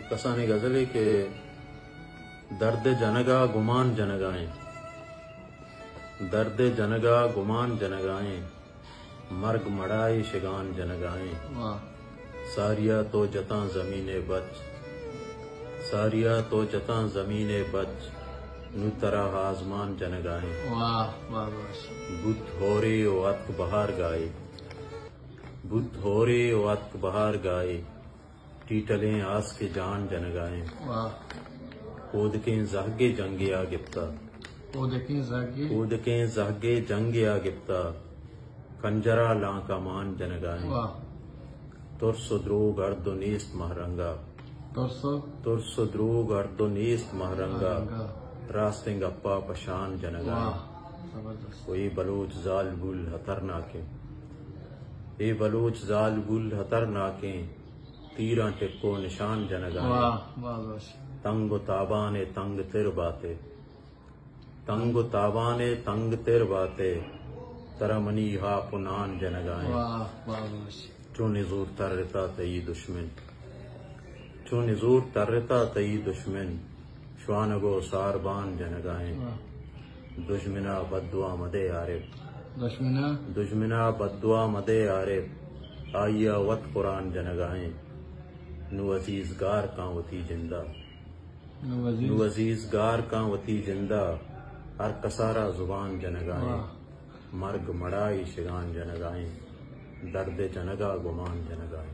کسانی غزل ہے کہ درد جنگا گمان جنگائیں، درد جنگا گمان جنگائیں، مرگ مڑائی شگان جنگائیں، ساریا تو جتاں زمین بچ، ساریا تو جتاں زمین بچ، نو ترا آزمان جنگائیں، بدھ ہورے و اتک بہار گائے، بدھ ہورے و اتک بہار گائے، ٹیٹلیں آس کے جان جنگائیں، کودکیں زہگے جنگے آگپتا، کودکیں زہگے جنگے آگپتا، کنجرا لانکا مان جنگائیں، ترس و دروگ ارد و نیست مہرنگا، ترس و دروگ ارد و نیست مہرنگا، راستیں گپا پشان جنگائیں، کوئی بلوچ زال گل ہتر ناکیں، اے بلوچ زال گل ہتر ناکیں، تیراں ٹکو نشان جنگائیں، تنگ و تابان تنگ تر باتے، تنگ و تابان تنگ تر باتے، ترمنی ہا پنان جنگائیں، چون نزور ترتا تئی دشمن، چون نزور ترتا تئی دشمن، شوانگو ساربان جنگائیں، دشمنا بددعا مدے عارف، دشمنا بددعا مدے عارف، آئیا وط قرآن جنگائیں، نو عزیز گار کان وتی جندہ، نو عزیز گار کان وتی جندہ، ہر کسارا زبان جنگائیں، مرگ مڑائی شگان جنگائیں، درد جنگا گمان جنگائیں۔